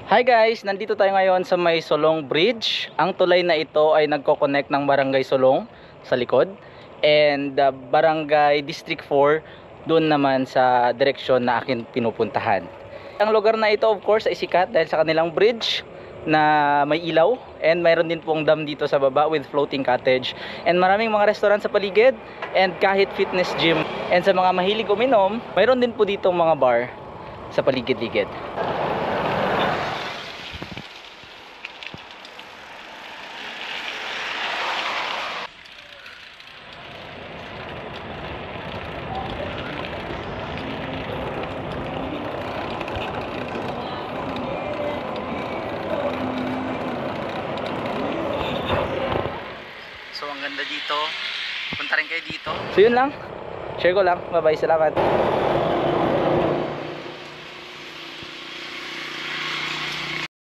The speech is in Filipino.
Hi guys, nandito tayo ngayon sa may Solong Bridge. Ang tulay na ito ay nagko-connect ng Barangay Solong sa likod and Barangay District 4 doon naman sa direksyon na akin pinupuntahan. Ang lugar na ito of course ay sikat dahil sa kanilang bridge na may ilaw, and mayroon din pong dam dito sa baba with floating cottage, and maraming mga restaurant sa paligid and kahit fitness gym, and sa mga mahilig uminom mayroon din po dito mga bar sa paligid-ligid. So ang ganda dito, punta rin kayo dito. So yun lang, share ko lang, bye bye, salamat.